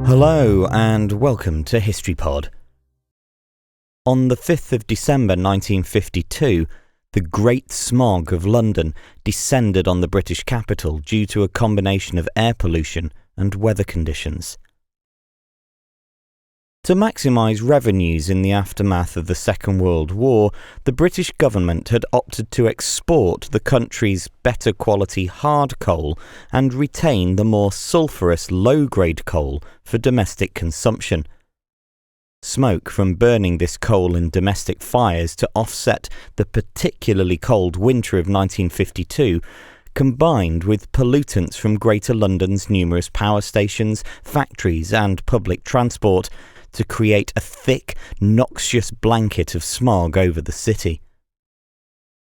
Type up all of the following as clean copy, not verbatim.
Hello and welcome to History Pod. On the 5th of December 1952, the Great Smog of London descended on the British capital due to a combination of air pollution and weather conditions. To maximise revenues in the aftermath of the Second World War, the British government had opted to export the country's better quality hard coal and retain the more sulphurous low-grade coal for domestic consumption. Smoke from burning this coal in domestic fires to offset the particularly cold winter of 1952 combined with pollutants from Greater London's numerous power stations, factories and public transport to create a thick, noxious blanket of smog over the city.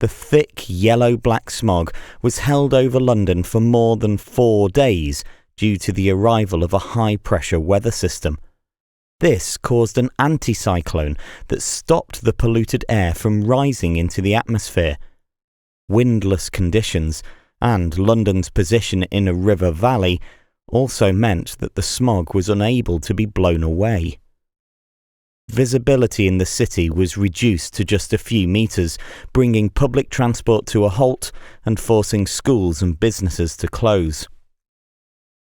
The thick, yellow-black smog was held over London for more than 4 days due to the arrival of a high-pressure weather system. This caused an anticyclone that stopped the polluted air from rising into the atmosphere. Windless conditions and London's position in a river valley also meant that the smog was unable to be blown away. Visibility in the city was reduced to just a few metres, bringing public transport to a halt and forcing schools and businesses to close.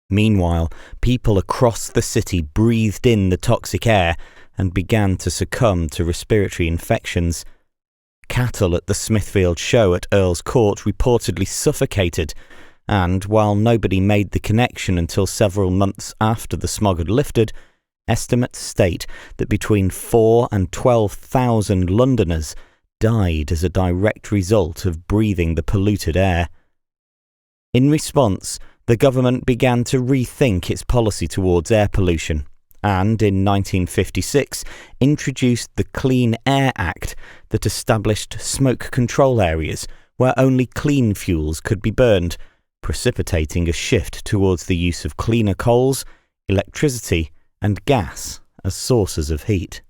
Meanwhile, people across the city breathed in the toxic air and began to succumb to respiratory infections. Cattle at the Smithfield Show at Earl's Court reportedly suffocated, and while nobody made the connection until several months after the smog had lifted, estimates state that between 4,000 and 12,000 Londoners died as a direct result of breathing the polluted air. In response, the government began to rethink its policy towards air pollution and, in 1956, introduced the Clean Air Act that established smoke control areas where only clean fuels could be burned, precipitating a shift towards the use of cleaner coals, electricity and gas as sources of heat.